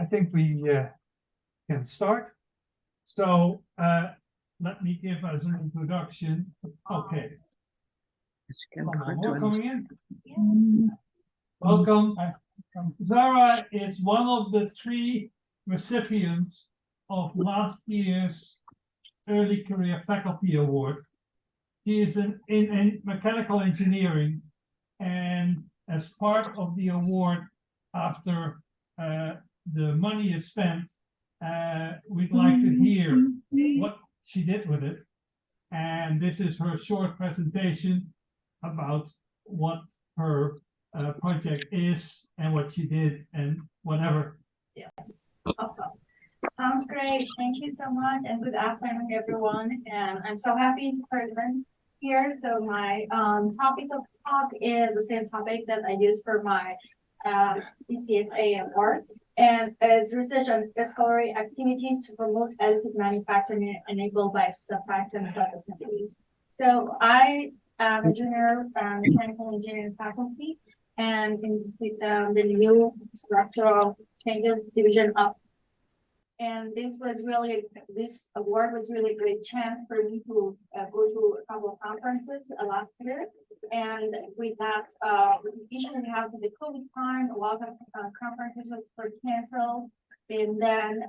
I think we can start. So let me give us an introduction. Okay. More coming in. Welcome. Zahra is one of the 3 recipients of last year's Early Career Faculty Award. She is in mechanical engineering, and as part of the award, after the money is spent, we'd like to hear what she did with it. And this is her short presentation about what her project is and what she did and whatever. Yes, awesome. Sounds great. Thank you so much, and good afternoon, everyone. And I'm so happy to present here. So my topic of talk is the same topic that I use for my ECFA award, and it's research on scholarly activities to promote additive manufacturing enabled by surfactant self-assemblies. So I am a junior mechanical engineering faculty, and with the new structural changes division up. And this award was really a great chance for me to go to a couple of conferences last year. And with that, usually we have the COVID time, a lot of conferences were canceled. And then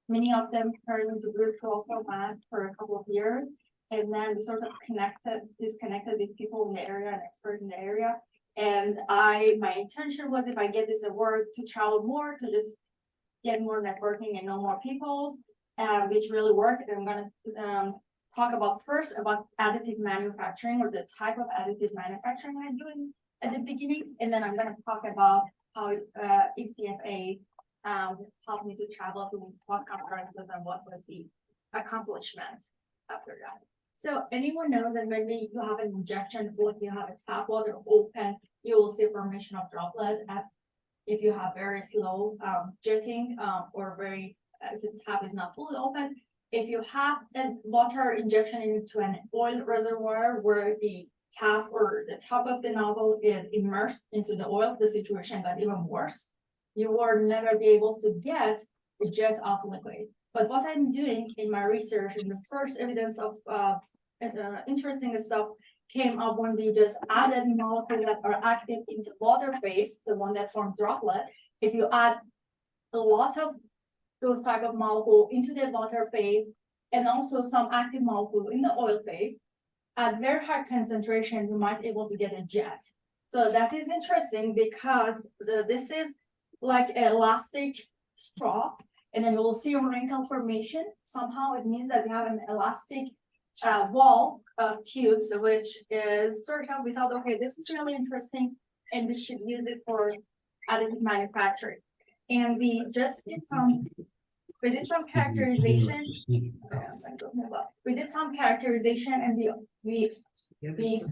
many of them turned into virtual format for a couple of years. And then we sort of disconnected with people in the area and experts in the area. And my intention was, if I get this award, to travel more, to just get more networking and know more people, which really worked. And I'm going to talk about first about additive manufacturing, or the type of additive manufacturing I'm doing at the beginning. And then I'm going to talk about how ECFA helped me to travel to what conferences and what was the accomplishment after that. So anyone knows that when you have an injection, or if you have a tap water open, you will see formation of droplet. If you have very slow jetting, or if the tap is not fully open. If you have a water injection into an oil reservoir where the tap or the top of the nozzle is immersed into the oil, the situation got even worse. You will never be able to get the jet of liquid. But what I'm doing in my research, and the first evidence of interesting stuff came up when we just added molecules that are active into water phase, the one that forms droplet. If you add a lot of those type of molecule into the water phase, and also some active molecule in the oil phase, at very high concentration, you might be able to get a jet. So that is interesting, because this is like an elastic straw, and then you will see a wrinkle formation. Somehow it means that we have an elastic wall of tubes, which is sort of, we thought, okay, this is really interesting, and we should use it for additive manufacturing. And we just did some characterization. We did some characterization, and we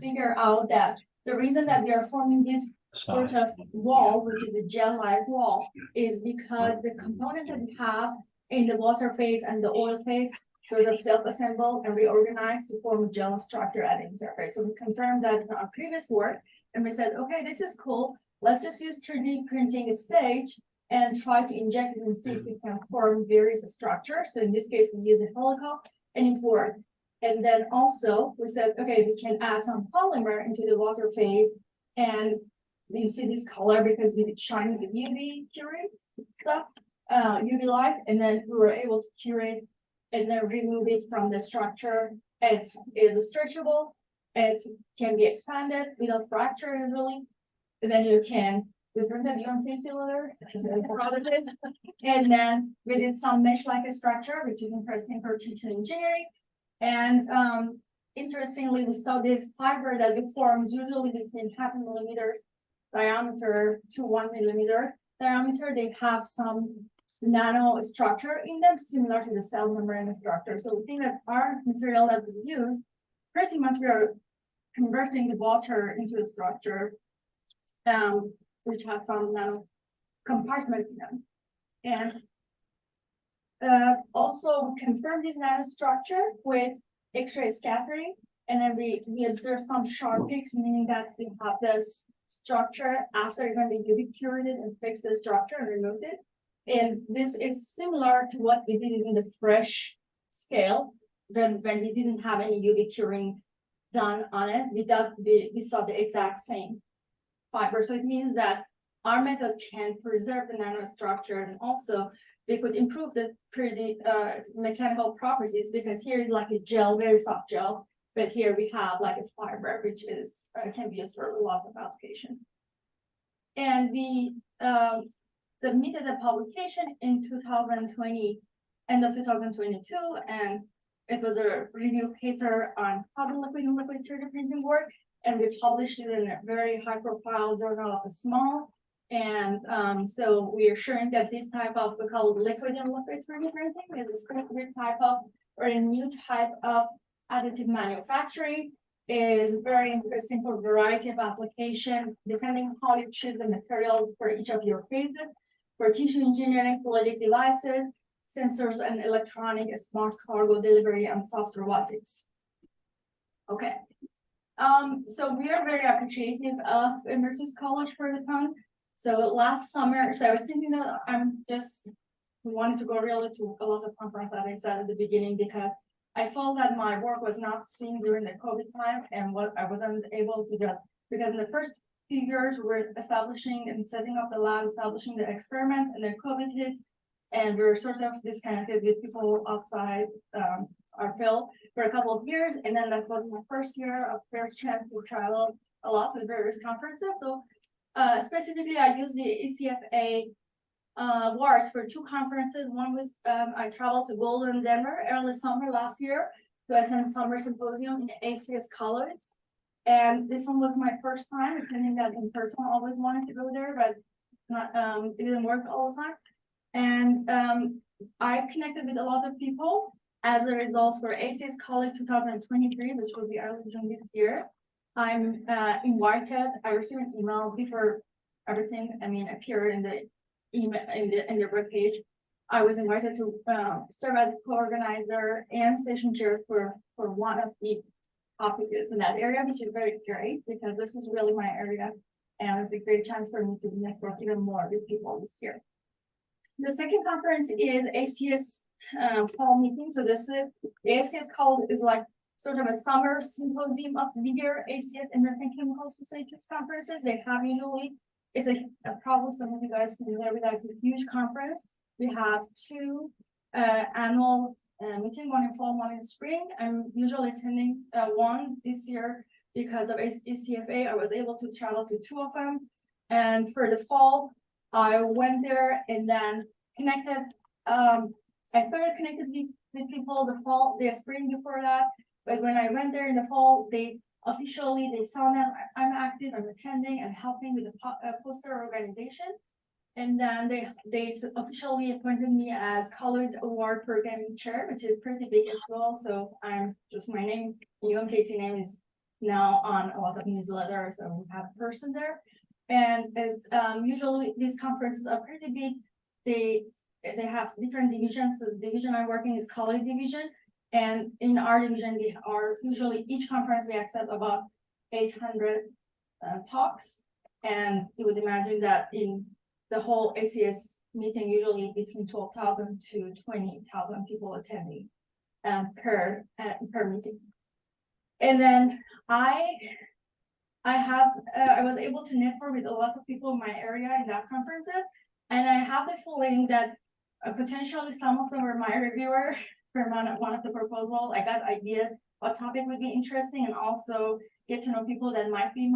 figure out that the reason that we are forming this sort of wall, which is a gel-like wall, is because the component that we have in the water phase and the oil phase sort of self-assemble and reorganize to form a gel structure at the interface. So we confirmed that in our previous work, and we said, okay, this is cool. Let's just use 3D printing stage and try to inject it and see if we can form various structures. So in this case, we use a helical, and it worked. And then also we said, okay, we can add some polymer into the water phase, and you see this color because we shine the UV curate stuff, UV light, and then we were able to curate and then remove it from the structure. It is stretchable. It can be expanded without fracture usually. And then you can print that UMKC letter, and then we did some mesh-like structure, which is interesting for teaching engineering. And interestingly, we saw this fiber that it forms usually between 0.5 millimeter diameter to 1 millimeter diameter. They have some nano structure in them, similar to the cell membrane structure. So we think that our material that we use, pretty much we are converting the water into a structure, which has some nano compartment in them. And also we confirm this nanostructure with X-ray scattering, and then we observe some sharp peaks, meaning that we have this structure after even the UV cured it and fixed the structure and removed it. And this is similar to what we did in the fresh scale, when we didn't have any UV curing done on it. We saw the exact same fiber. So it means that our method can preserve the nanostructure, and also we could improve the mechanical properties, because here is like a gel, very soft gel, but here we have like a fiber, which is can be used for lots of application. And we submitted a publication in 2020, end of 2022, and it was a review paper on carbon liquid and liquid 3D printing work, and we published it in a very high-profile journal of small. And so we are showing that this type of, we call it liquid and liquid 3D printing, is a new type of, or a new type of additive manufacturing, is very interesting for a variety of application, depending on how you choose the material for each of your phases, for tissue engineering, fluidic devices, sensors and electronic, smart cargo delivery, and soft robotics. Okay. So we are very appreciative of Emeritus College for the fund. So last summer, so I was thinking that we wanted to go really to a lot of conferences, as I said at the beginning, because I felt that my work was not seen during the COVID time, and what I wasn't able to just, because in the first few years we were establishing and setting up the lab, establishing the experiments, and then COVID hit, and we were sort of disconnected with people outside our field for a couple of years. And then that was my first year of first chance to travel a lot to various conferences. So specifically, I used the ECFA WARS for 2 conferences. One was I traveled to Golden, Denver early summer last year to attend a summer symposium in ACS College. And this one was my first time attending that in person. I always wanted to go there, but it didn't work all the time. And I connected with a lot of people as a result for ACS College 2023, which will be early June this year. I'm invited. I received an email before everything, appeared in the email in the web page. I was invited to serve as co-organizer and session chair for one of the topics in that area, which is very great because this is really my area, and it's a great chance for me to network even more with people this year. The second conference is ACS fall meeting. So this is the ACS call is like sort of a summer symposium of bigger ACS American Chemical Societies conferences. They have usually, it's a probably some of you guys familiar with that. It's a huge conference. We have 2 annual meeting, one in fall, one in spring. I'm usually attending one this year because of ECFA. I was able to travel to 2 of them. And for the fall, I went there and then connected. I started connected with people the spring before that. But when I went there in the fall, they saw that I'm active, I'm attending and helping with the poster organization. And then they officially appointed me as College Award Programming Chair, which is pretty big as well. So I'm just, my name, UMKC name is now on a lot of newsletters, so we have a person there. And it's usually these conferences are pretty big. They have different divisions. So the division I'm working is college division. And in our division, we are usually each conference we accept about 800 talks. And you would imagine that in the whole ACS meeting, usually between 12,000 to 20,000 people attending per meeting. And then I was able to network with a lot of people in my area in that conferences, and I have the feeling that potentially some of them were my reviewer for one of the proposal. I got ideas what topic would be interesting, and also get to know people that might be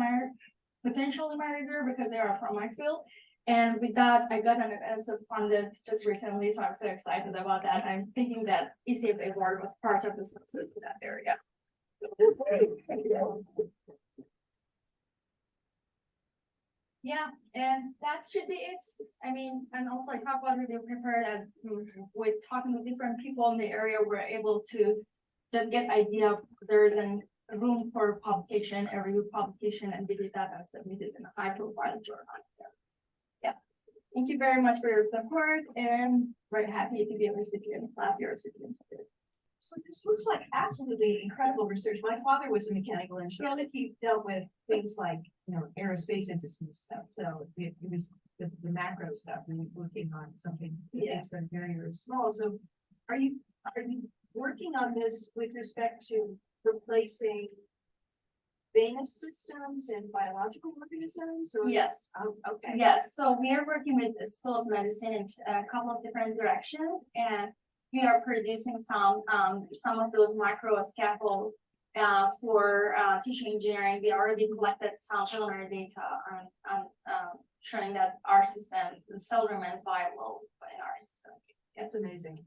potentially my reviewer because they are from my field. And with that, I got an ESF funded just recently, so I'm so excited about that. I'm thinking that ECFA award was part of the success in that area. Yeah, and that should be it. And also I talked about review paper that with talking to different people in the area, we're able to just get idea of there's a room for publication, a review publication, and we did that and submitted in a high profile journal. Yeah. Thank you very much for your support, and very happy to be a recipient, last year recipient. So this looks like absolutely incredible research. My father was a mechanical engineer. He dealt with things like aerospace industry stuff, so it was the macro stuff, we were working on something that's very, very small, so are you working on this with respect to replacing venous systems and biological organisms, or? Yes. Oh, okay. Yes, so we are working with the School of Medicine in a couple of different directions, and we are producing some of those micro scaffolds for tissue engineering. We already collected some preliminary data on showing that our system, the cell remains viable in our systems. That's amazing.